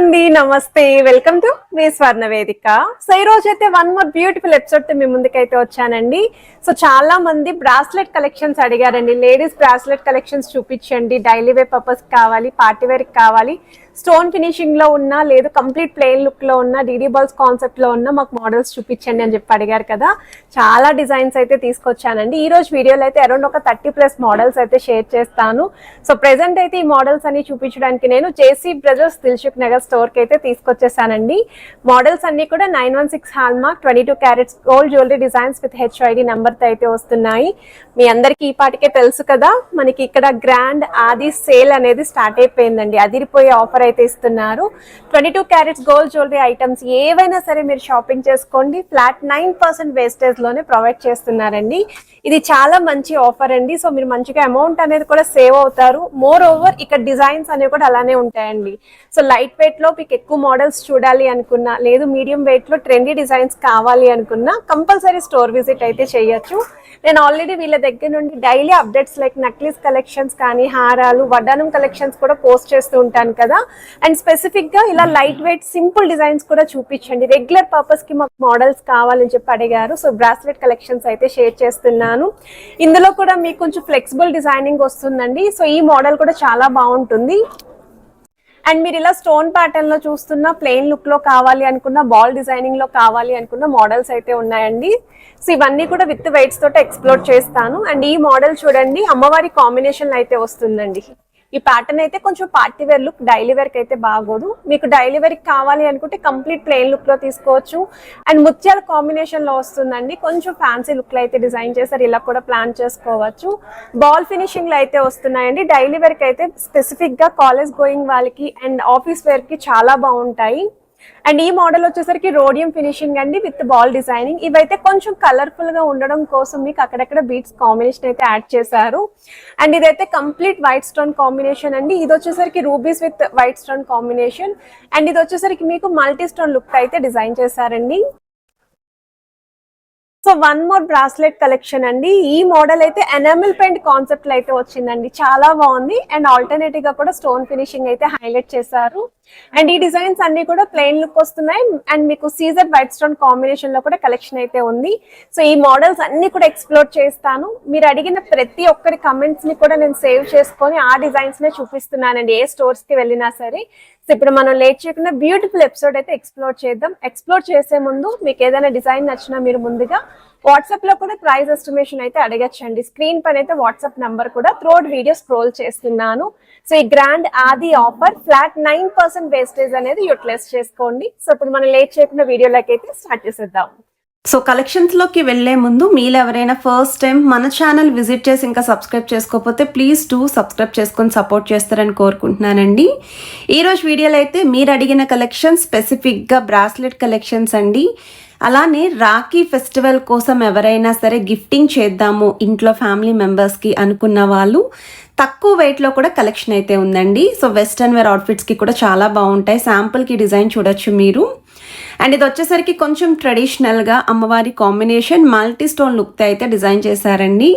అండి నమస్తే welcome to me స్వర్ణ వేదిక. సో ఈ రోజు అయితే వన్ మోర్ బ్యూటిఫుల్ ఎపిసోడ్ తో మీ ముందుకైతే వచ్చానండి. సో చాలా మంది బ్రాస్లెట్ కలెక్షన్స్ అడిగారండి. లేడీస్ బ్రాస్లెట్ కలెక్షన్స్ చూపించండి, డైలీ వేర్ పర్పస్ కావాలి, పార్టీ వేర్ కావాలి, స్టోన్ ఫినిషింగ్ లో ఉన్న లేదు కంప్లీట్ ప్లెయిన్ లుక్ లో ఉన్న డీడీ బాల్స్ కాన్సెప్ట్ లో ఉన్న మాకు మోడల్స్ చూపించండి అని చెప్పి అడిగారు కదా. చాలా డిజైన్స్ అయితే తీసుకొచ్చానండి. ఈ రోజు వీడియోలో అయితే అరౌండ్ ఒక 30+ మోడల్స్ అయితే షేర్ చేస్తాను. సో ప్రెసెంట్ అయితే ఈ మోడల్స్ అన్ని చూపించడానికి నేను JC brothers Dilsukh Nagar store కి అయితే తీసుకొచ్చేసానండి. మోడల్స్ అన్ని కూడా 916 hall mark 22 carats gold jewellery designs with HID number తో అయితే వస్తున్నాయి. మీ అందరికి ఈ పాటికే తెలుసు కదా, మనకి ఇక్కడ గ్రాండ్ ఆది సేల్ అనేది స్టార్ట్ అయిపోయిందండి. అదిరిపోయే ఆఫర్ అయితే ఇస్తున్నారు. 22 క్యారెట్స్ గోల్డ్ జ్యువెలరీ ఐటమ్స్ ఏవైనా సరే మీరు షాపింగ్ చేసుకోండి, ఫ్లాట్ 9% వేస్టేజ్ లోనే ప్రొవైడ్ చేస్తున్నారండి. ఇది చాలా మంచి ఆఫర్ అండి. సో మీరు మంచిగా అమౌంట్ అనేది కూడా సేవ్ అవుతారు. మోర్ ఓవర్ ఇక్కడ డిజైన్స్ అనేవి కూడా అలానే ఉంటాయండి. సో లైట్ వెయిట్ లో మీకు ఎక్కువ మోడల్స్ చూడాలి అనుకున్నా, లేదు మీడియం వెయిట్ లో ట్రెండీ డిజైన్స్ కావాలి అనుకున్నా కంపల్సరీ స్టోర్ విజిట్ అయితే చేయొచ్చు. నేను ఆల్రెడీ వీళ్ళ దగ్గర నుండి daily updates like necklace collections కానీ, హారాలు, వడ్డానం కలెక్షన్స్ కూడా పోస్ట్ చేస్తూ ఉంటాను కదా. అండ్ స్పెసిఫిక్ గా ఇలా లైట్ వెయిట్ సింపుల్ డిజైన్స్ కూడా చూపించండి, రెగ్యులర్ పర్పస్ కి మాకు మోడల్స్ కావాలని చెప్పి అడిగారు. సో బ్రాస్లెట్ కలెక్షన్స్ అయితే షేర్ చేస్తున్నాను. ఇందులో కూడా మీకు కొంచెం ఫ్లెక్సిబుల్ డిజైనింగ్ వస్తుందండి. సో ఈ మోడల్ కూడా చాలా బాగుంటుంది. అండ్ మీరు ఇలా స్టోన్ ప్యాటర్న్ లో చూస్తున్న, ప్లెయిన్ లుక్ లో కావాలి అనుకున్న, బాల్ డిజైనింగ్ లో కావాలి అనుకున్న మోడల్స్ అయితే ఉన్నాయండి. సో ఇవన్నీ కూడా విత్ వెయిట్స్ తోటి ఎక్స్ప్లోర్ చేస్తాను. అండ్ ఈ మోడల్ చూడండి, అమ్మవారి కాంబినేషన్ అయితే వస్తుందండి. ఈ ప్యాటర్న్ అయితే కొంచెం party wear look, daily wear కి అయితే బాగోదు. మీకు డైలీ వేర్ కి కావాలి అనుకుంటే కంప్లీట్ ప్లెయిన్ లుక్ లో తీసుకోవచ్చు. అండ్ ముత్యాల కాంబినేషన్ లో వస్తుందండి. కొంచెం ఫ్యాన్సీ లుక్ లో అయితే డిజైన్ చేశారు, ఇలా కూడా ప్లాన్ చేసుకోవచ్చు. బాల్ ఫినిషింగ్ లో అయితే వస్తున్నాయండి. డైలీ వేర్ కి అయితే స్పెసిఫిక్ గా కాలేజ్ గోయింగ్ వాళ్ళకి అండ్ ఆఫీస్ వేర్ కి చాలా బాగుంటాయి. అండ్ ఈ మోడల్ వచ్చేసరికి రోడియం ఫినిషింగ్ అండి విత్ బాల్ డిజైనింగ్. ఇవైతే కొంచెం కలర్ఫుల్ గా ఉండడం కోసం మీకు అక్కడక్కడ బీట్స్ కాంబినేషన్ అయితే యాడ్ చేశారు. అండ్ ఇదైతే కంప్లీట్ వైట్ స్టోన్ కాంబినేషన్ అండి. ఇది వచ్చేసరికి rubies with white stone combination. And ఇది వచ్చేసరికి మీకు మల్టీ స్టోన్ లుక్ అయితే డిజైన్ చేశారండి. So one more bracelet collection అండి. ఈ మోడల్ అయితే ఎనామిల్ పెయింట్ కాన్సెప్ట్ లో అయితే వచ్చిందండి, చాలా బాగుంది. అండ్ ఆల్టర్నేటివ్ గా కూడా స్టోన్ ఫినిషింగ్ అయితే హైలైట్ చేశారు. అండ్ ఈ డిజైన్స్ అన్ని కూడా ప్లెయిన్ లుక్ వస్తున్నాయి. అండ్ మీకు సీజర్ వైట్ స్టోన్ కాంబినేషన్ లో కూడా కలెక్షన్ అయితే ఉంది. సో ఈ మోడల్స్ అన్ని కూడా ఎక్స్ప్లోర్ చేస్తాను. మీరు అడిగిన ప్రతి ఒక్కరి కమెంట్స్ ని కూడా నేను సేవ్ చేసుకొని ఆ డిజైన్స్ నే చూపిస్తున్నానండి, ఏ స్టోర్స్ కి వెళ్ళినా సరే. సో ఇప్పుడు మనం లేట్ చేయకుండా బ్యూటిఫుల్ ఎపిసోడ్ అయితే ఎక్స్ప్లోర్ చేద్దాం. ఎక్స్ప్లోర్ చేసే ముందు మీకు ఏదైనా డిజైన్ నచ్చినా మీరు ముందుగా వాట్సాప్ లో కూడా ప్రైస్ ఎస్టిమేషన్ అయితే అడగచ్చండి. స్క్రీన్ పైన అయితే వాట్సాప్ నంబర్ కూడా త్రూఅవుట్ వీడియో స్క్రోల్ చేస్తున్నాను. సో ఈ గ్రాండ్ ఆది ఆఫర్ ఫ్లాట్ 9% వేస్టేజ్ అనేది యూటిలైజ్ చేసుకోండి. సో ఇప్పుడు మనం లేట్ చేయకుండా వీడియోలోకి అయితే స్టార్ట్ చేసేద్దాం. సో కలెక్షన్స్లోకి వెళ్లే ముందు మీరు ఎవరైనా ఫస్ట్ టైం మన ఛానల్ విజిట్ చేసి ఇంకా సబ్స్క్రైబ్ చేసుకోకపోతే ప్లీజ్ సబ్స్క్రైబ్ చేసుకొని సపోర్ట్ చేస్తారని కోరుకుంటున్నానండి. ఈరోజు వీడియోలో అయితే మీరు అడిగిన కలెక్షన్ స్పెసిఫిక్గా బ్రాస్లెట్ కలెక్షన్స్ అండి. అలానే రాఖీ ఫెస్టివల్ కోసం ఎవరైనా సరే గిఫ్టింగ్ చేద్దాము ఇంట్లో ఫ్యామిలీ మెంబర్స్కి అనుకున్న వాళ్ళు తక్కువ వెయిట్లో కూడా కలెక్షన్ అయితే ఉందండి. సో వెస్టర్న్ వేర్ అవుట్ఫిట్స్కి కూడా చాలా బాగుంటాయి. శాంపుల్కి డిజైన్ చూడొచ్చు మీరు. అండ్ ఇది వచ్చేసరికి కొంచెం ట్రెడిషనల్గా అమ్మవారి కాంబినేషన్ మల్టీ స్టోన్ లుక్తో అయితే డిజైన్ చేశారండి.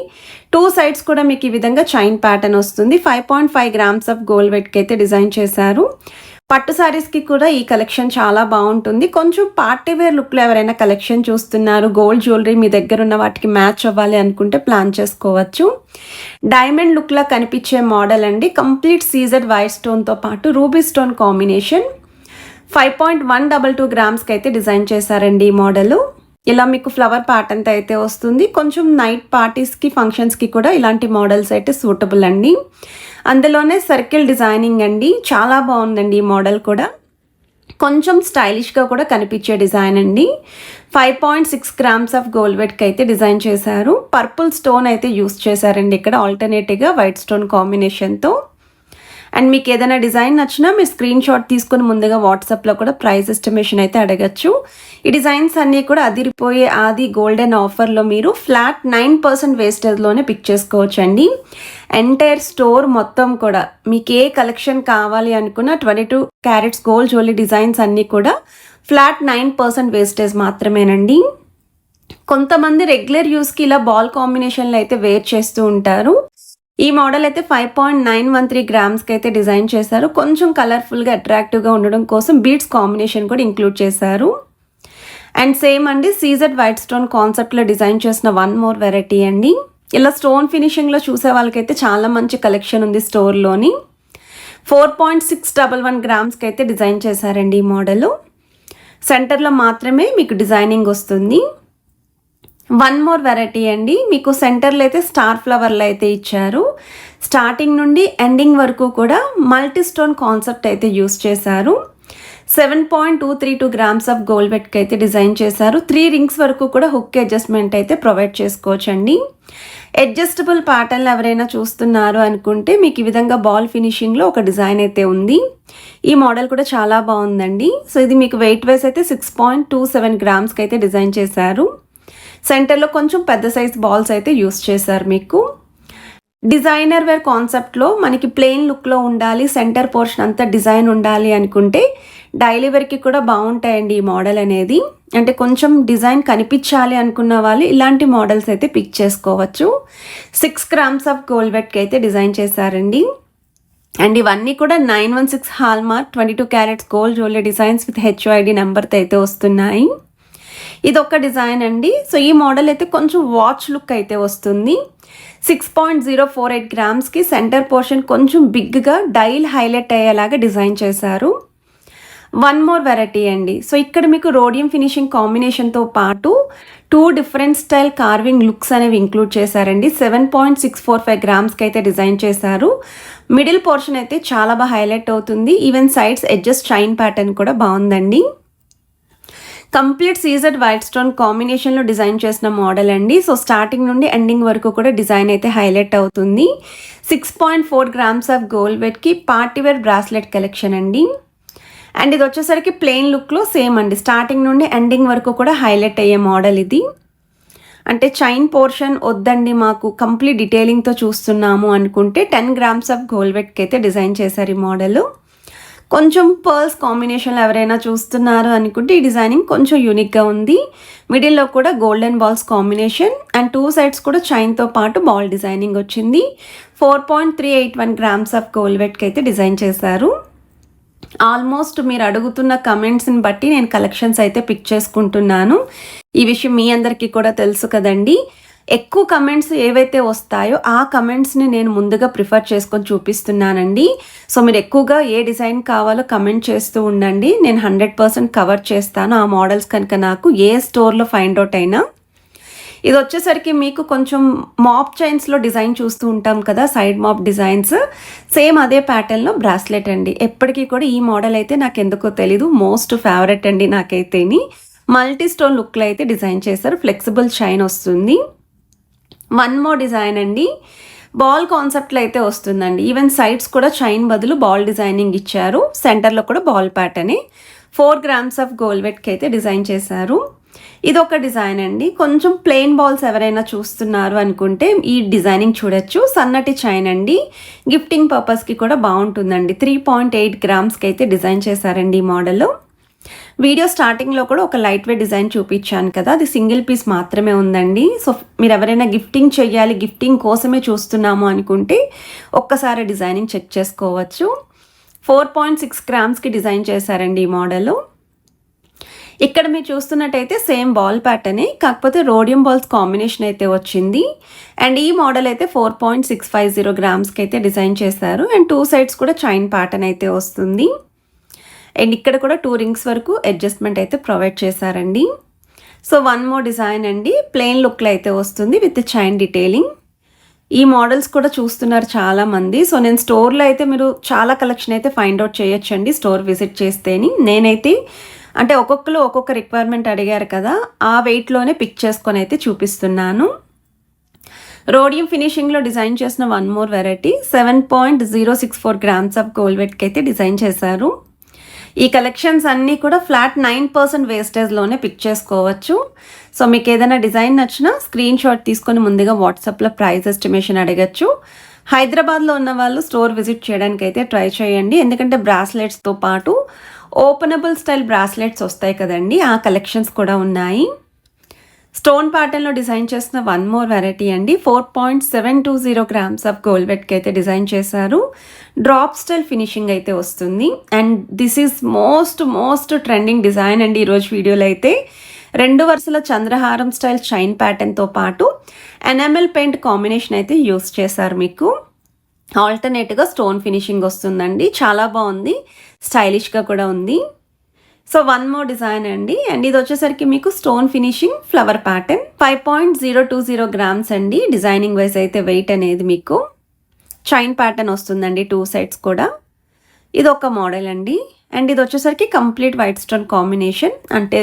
2 సైడ్స్ కూడా మీకు ఈ విధంగా చైన్ ప్యాటర్న్ వస్తుంది. 5.5 గ్రామ్స్ ఆఫ్ గోల్డ్ వెయిట్కి అయితే డిజైన్ చేశారు. పట్టు సారీస్కి కూడా ఈ కలెక్షన్ చాలా బాగుంటుంది. కొంచెం పార్టీ వేర్ లుక్లో ఎవరైనా కలెక్షన్ చూస్తున్నారు, గోల్డ్ జ్యువెలరీ మీ దగ్గర ఉన్న వాటికి మ్యాచ్ అవ్వాలి అనుకుంటే ప్లాన్ చేసుకోవచ్చు. డైమండ్ లుక్లా కనిపించే మోడల్ అండి. కంప్లీట్ సీజర్ వైట్ స్టోన్తో పాటు రూబీ స్టోన్ కాంబినేషన్. 5.122 గ్రామ్స్కి అయితే డిజైన్ చేశారండి ఈ మోడల్. ఇలా మీకు ఫ్లవర్ ప్యాటర్న్తో అయితే వస్తుంది. కొంచెం నైట్ పార్టీస్కి, ఫంక్షన్స్కి కూడా ఇలాంటి మోడల్స్ అయితే సూటబుల్ అండి. అందులోనే సర్కిల్ డిజైనింగ్ అండి, చాలా బాగుందండి ఈ మోడల్ కూడా. కొంచెం స్టైలిష్గా కూడా కనిపించే డిజైన్ అండి. 5.6 గ్రామ్స్ ఆఫ్ గోల్డ్ వెయిట్కి అయితే డిజైన్ చేశారు. పర్పుల్ స్టోన్ అయితే యూస్ చేశారండి ఇక్కడ ఆల్టర్నేటివ్గా వైట్ స్టోన్ కాంబినేషన్తో. అండ్ మీకు ఏదైనా డిజైన్ నచ్చినా మీరు స్క్రీన్ షాట్ తీసుకుని ముందుగా వాట్సాప్లో కూడా ప్రైస్ ఎస్టిమేషన్ అయితే అడగచ్చు. ఈ డిజైన్స్ అన్నీ కూడా అదిరిపోయే ఆది గోల్డెన్ ఆఫర్లో మీరు ఫ్లాట్ 9% వేస్టేజ్లోనే పిక్ చేసుకోవచ్చు అండి. ఎంటైర్ స్టోర్ మొత్తం కూడా మీకు ఏ కలెక్షన్ కావాలి అనుకున్న 22 క్యారెట్స్ గోల్డ్ జ్యువెలరీ డిజైన్స్ అన్నీ కూడా ఫ్లాట్ 9% వేస్టేజ్ మాత్రమేనండి. కొంతమంది రెగ్యులర్ యూస్కి ఇలా బాల్ కాంబినేషన్లో అయితే వేర్ చేస్తూ ఉంటారు. ఈ మోడల్ అయితే 5.913 గ్రామ్స్కి అయితే డిజైన్ చేశారు. కొంచెం కలర్ఫుల్గా అట్రాక్టివ్గా ఉండడం కోసం బీడ్స్ కాంబినేషన్ కూడా ఇంక్లూడ్ చేశారు. అండ్ సేమ్ అండి సీజెడ్ వైట్ స్టోన్ కాన్సెప్ట్లో డిజైన్ చేసిన వన్ మోర్ వెరైటీ అండి. ఇలా స్టోన్ ఫినిషింగ్లో చూసే వాళ్ళకైతే చాలా మంచి కలెక్షన్ ఉంది స్టోర్లోని. 4.611 గ్రామ్స్కి అయితే డిజైన్ చేశారండి ఈ మోడల్. సెంటర్లో మాత్రమే మీకు డిజైనింగ్ వస్తుంది. వన్ మోర్ వెరైటీ అండి. మీకు సెంటర్లో అయితే స్టార్ ఫ్లవర్లు అయితే ఇచ్చారు. స్టార్టింగ్ నుండి ఎండింగ్ వరకు కూడా మల్టీ స్టోన్ కాన్సెప్ట్ అయితే యూస్ చేశారు. 7.232 గ్రామ్స్ ఆఫ్ గోల్డ్ వెట్కి అయితే డిజైన్ చేశారు. 3 రింగ్స్ వరకు కూడా హుక్ అడ్జస్ట్మెంట్ అయితే ప్రొవైడ్ చేసుకోవచ్చండి. అడ్జస్టబుల్ ప్యాటర్న్ ఎవరైనా చూస్తున్నారు అనుకుంటే మీకు ఈ విధంగా బాల్ ఫినిషింగ్లో ఒక డిజైన్ అయితే ఉంది. ఈ మోడల్ కూడా చాలా బాగుందండి. సో ఇది మీకు వెయిట్ వైస్ అయితే 6.27 గ్రామ్స్కి అయితే డిజైన్ చేశారు. సెంటర్లో కొంచెం పెద్ద సైజ్ బాల్స్ అయితే యూస్ చేశారు. మీకు డిజైనర్ వేర్ కాన్సెప్ట్లో మనకి ప్లెయిన్ లుక్లో ఉండాలి, సెంటర్ పోర్షన్ అంతా డిజైన్ ఉండాలి అనుకుంటే డైలీ వేర్కి కూడా బాగుంటాయండి ఈ మోడల్ అనేది. అంటే కొంచెం డిజైన్ కనిపించాలి అనుకున్న వాళ్ళు ఇలాంటి మోడల్స్ అయితే పిక్ చేసుకోవచ్చు. 6 గ్రామ్స్ ఆఫ్ గోల్డ్ వెట్కి అయితే డిజైన్ చేశారండి. అండ్ ఇవన్నీ కూడా 916 hallmark 22 carats gold jewellery designs with HUID నెంబర్తో అయితే వస్తున్నాయి. ఇది ఒక డిజైన్ అండి. సో ఈ మోడల్ అయితే కొంచెం వాచ్ లుక్ అయితే వస్తుంది. 6.048 గ్రామ్స్కి సెంటర్ పోర్షన్ కొంచెం బిగ్గా డైల్ హైలైట్ అయ్యేలాగా డిజైన్ చేశారు. వన్ మోర్ వెరైటీ అండి. సో ఇక్కడ మీకు రోడియం ఫినిషింగ్ కాంబినేషన్తో పాటు 2 డిఫరెంట్ స్టైల్ కార్వింగ్ లుక్స్ అనేవి ఇంక్లూడ్ చేశారండి. 7.645 గ్రామ్స్కి అయితే డిజైన్ చేశారు. మిడిల్ పోర్షన్ అయితే చాలా బాగా హైలైట్ అవుతుంది. ఈవెన్ సైడ్స్ ఎడ్జస్ట్ షైన్ ప్యాటర్న్ కూడా బాగుందండి. కంప్లీట్ సీజెడ్ వైట్ స్టోన్ కాంబినేషన్లో డిజైన్ చేసిన మోడల్ అండి. సో స్టార్టింగ్ నుండి ఎండింగ్ వరకు కూడా డిజైన్ అయితే హైలైట్ అవుతుంది. 6.4 గ్రామ్స్ ఆఫ్ గోల్డ్ వెట్కి పార్టీవేర్ బ్రాస్లెట్ కలెక్షన్ అండి. అండ్ ఇది వచ్చేసరికి ప్లెయిన్ లుక్లో సేమ్ అండి. స్టార్టింగ్ నుండి ఎండింగ్ వరకు కూడా హైలైట్ అయ్యే మోడల్ ఇది. అంటే చైన్ పోర్షన్ వద్దండి మాకు కంప్లీట్ డీటెయిలింగ్తో చూస్తున్నాము అనుకుంటే 10 గ్రామ్స్ ఆఫ్ గోల్డ్ వెట్కి అయితే డిజైన్ చేశారు ఈ మోడల్. కొంచెం పర్ల్స్ కాంబినేషన్లో ఎవరైనా చూస్తున్నారు అనుకుంటే ఈ డిజైనింగ్ కొంచెం యూనిక్గా ఉంది. మిడిల్లో కూడా golden balls combination and 2 sides కూడా చైన్తో పాటు బాల్ డిజైనింగ్ వచ్చింది. 4.381 గ్రామ్స్ ఆఫ్ గోల్డ్ వెట్కి అయితే డిజైన్ చేశారు. ఆల్మోస్ట్ మీరు అడుగుతున్న కమెంట్స్ని బట్టి నేను కలెక్షన్స్ అయితే పిక్ చేసుకుంటున్నాను. ఈ విషయం మీ అందరికీ కూడా తెలుసు కదండి. ఎక్కువ కమెంట్స్ ఏవైతే వస్తాయో ఆ కమెంట్స్ని నేను ముందుగా ప్రిఫర్ చేసుకొని చూపిస్తున్నానండి. సో మీరు ఎక్కువగా ఏ డిజైన్ కావాలో కమెంట్ చేస్తూ ఉండండి. నేను 100% కవర్ చేస్తాను ఆ మోడల్స్ కనుక నాకు ఏ స్టోర్లో ఫైండ్ అవుట్ అయినా. ఇది వచ్చేసరికి మీకు కొంచెం మాప్ చైన్స్లో డిజైన్ చూస్తూ ఉంటాం కదా, సైడ్ మాప్ డిజైన్స్. సేమ్ అదే ప్యాటర్న్లో బ్రాస్లెట్ అండి. ఎప్పటికీ కూడా ఈ మోడల్ అయితే నాకు ఎందుకో తెలీదు, మోస్ట్ ఫేవరెట్ అండి నాకైతేని. మల్టీ స్టోన్ లుక్లో అయితే డిజైన్ చేశారు. ఫ్లెక్సిబుల్ చైన్ వస్తుంది. వన్ మోర్ డిజైన్ అండి. బాల్ కాన్సెప్ట్లో అయితే వస్తుందండి. ఈవెన్ సైడ్స్ కూడా చైన్ బదులు బాల్ డిజైనింగ్ ఇచ్చారు. సెంటర్లో కూడా బాల్ ప్యాటర్నే. 4 గ్రామ్స్ ఆఫ్ గోల్డ్ వెట్కి అయితే డిజైన్ చేశారు. ఇది ఒక డిజైన్ అండి. కొంచెం ప్లెయిన్ బాల్స్ ఎవరైనా చూస్తున్నారు అనుకుంటే ఈ డిజైనింగ్ చూడొచ్చు. సన్నటి చైన్ అండి. గిఫ్టింగ్ పర్పస్కి కూడా బాగుంటుందండి. 3.8 గ్రామ్స్కి అయితే డిజైన్ చేశారండి ఈ మోడల్. వీడియో స్టార్టింగ్లో కూడా ఒక లైట్ వెయిట్ డిజైన్ చూపించాను కదా, అది సింగిల్ పీస్ మాత్రమే ఉందండి. సో మీరు ఎవరైనా గిఫ్టింగ్ చేయాలి, గిఫ్టింగ్ కోసమే చూస్తున్నాము అనుకుంటే ఒక్కసారి డిజైనింగ్ చెక్ చేసుకోవచ్చు. 4.6 గ్రామ్స్కి డిజైన్ చేశారండి ఈ మోడల్. ఇక్కడ మీరు చూస్తున్నట్టయితే సేమ్ బాల్ ప్యాటర్నే, కాకపోతే రోడియం బాల్స్ కాంబినేషన్ అయితే వచ్చింది. అండ్ ఈ మోడల్ అయితే 4.650 గ్రామ్స్కి అయితే డిజైన్ చేశారు. అండ్ 2 సైడ్స్ కూడా చైన్ ప్యాటర్న్ అయితే వస్తుంది. అండ్ ఇక్కడ కూడా 2 రింగ్స్ వరకు అడ్జస్ట్మెంట్ అయితే ప్రొవైడ్ చేశారండి. సో వన్ మోర్ డిజైన్ అండి. ప్లెయిన్ లుక్లో అయితే వస్తుంది విత్ చైన్ డీటెయిలింగ్. ఈ మోడల్స్ కూడా చూస్తున్నారు చాలామంది. సో నేను స్టోర్లో అయితే మీరు చాలా కలెక్షన్ అయితే ఫైండ్ అవుట్ చేయొచ్చండి స్టోర్ విజిట్ చేస్తేని. నేనైతే అంటే ఒక్కొక్కరు ఒక్కొక్క రిక్వైర్మెంట్ అడిగారు కదా, ఆ వెయిట్లోనే పిక్ చేసుకొని అయితే చూపిస్తున్నాను. రోడియం ఫినిషింగ్లో డిజైన్ చేసిన one more variety. 7.064 grams of gold వెట్కి అయితే డిజైన్ చేశారు. ఈ కలెక్షన్స్ అన్నీ కూడా ఫ్లాట్ 9% వేస్టేజ్లోనే పిక్ చేసుకోవచ్చు. సో మీకు ఏదైనా డిజైన్ నచ్చినా స్క్రీన్ షాట్ తీసుకొని ముందుగా వాట్సాప్లో ప్రైస్ ఎస్టిమేషన్ అడగచ్చు. హైదరాబాద్లో ఉన్న వాళ్ళు స్టోర్ విజిట్ చేయడానికి అయితే ట్రై చేయండి. ఎందుకంటే బ్రాస్లెట్స్తో పాటు ఓపెనబుల్ స్టైల్ బ్రాస్లెట్స్ వస్తాయి కదండి, ఆ కలెక్షన్స్ కూడా ఉన్నాయి. స్టోన్ ప్యాటర్న్లో డిజైన్ చేసిన వన్ మోర్ వెరైటీ అండి. 4.720 grams ఆఫ్ గోల్డ్ వెట్కి అయితే డిజైన్ చేశారు. డ్రాప్ స్టైల్ ఫినిషింగ్ అయితే వస్తుంది. And this is most trending design అండి. ఈరోజు వీడియోలో అయితే 2 వరుసల చంద్రహారం స్టైల్ చైన్ ప్యాటర్న్తో పాటు ఎనామెల్ పెయింట్ కాంబినేషన్ అయితే యూస్ చేశారు. మీకు ఆల్టర్నేట్గా స్టోన్ ఫినిషింగ్ వస్తుందండి. చాలా బాగుంది, స్టైలిష్గా కూడా ఉంది. సో వన్ మోర్ డిజైన్ అండి. అండ్ ఇది వచ్చేసరికి మీకు stone finishing flower pattern 5.020 grams అండి. డిజైనింగ్ వైజ్ అయితే వెయిట్ అనేది మీకు చైన్ ప్యాటర్న్ వస్తుందండి 2 sides కూడా. ఇది ఒక మోడల్ అండి. అండ్ ఇది వచ్చేసరికి కంప్లీట్ వైట్ స్టోన్ కాంబినేషన్. అంటే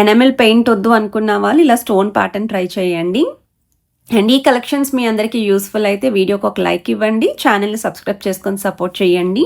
ఎనామెల్ పెయింట్ వద్దు అనుకున్న వాళ్ళు ఇలా స్టోన్ ప్యాటర్న్ ట్రై చేయండి. అండ్ ఈ కలెక్షన్స్ మీ అందరికీ యూస్ఫుల్ అయితే వీడియోకి ఒక లైక్ ఇవ్వండి, ఛానల్ని సబ్స్క్రైబ్ చేసుకొని సపోర్ట్ చేయండి.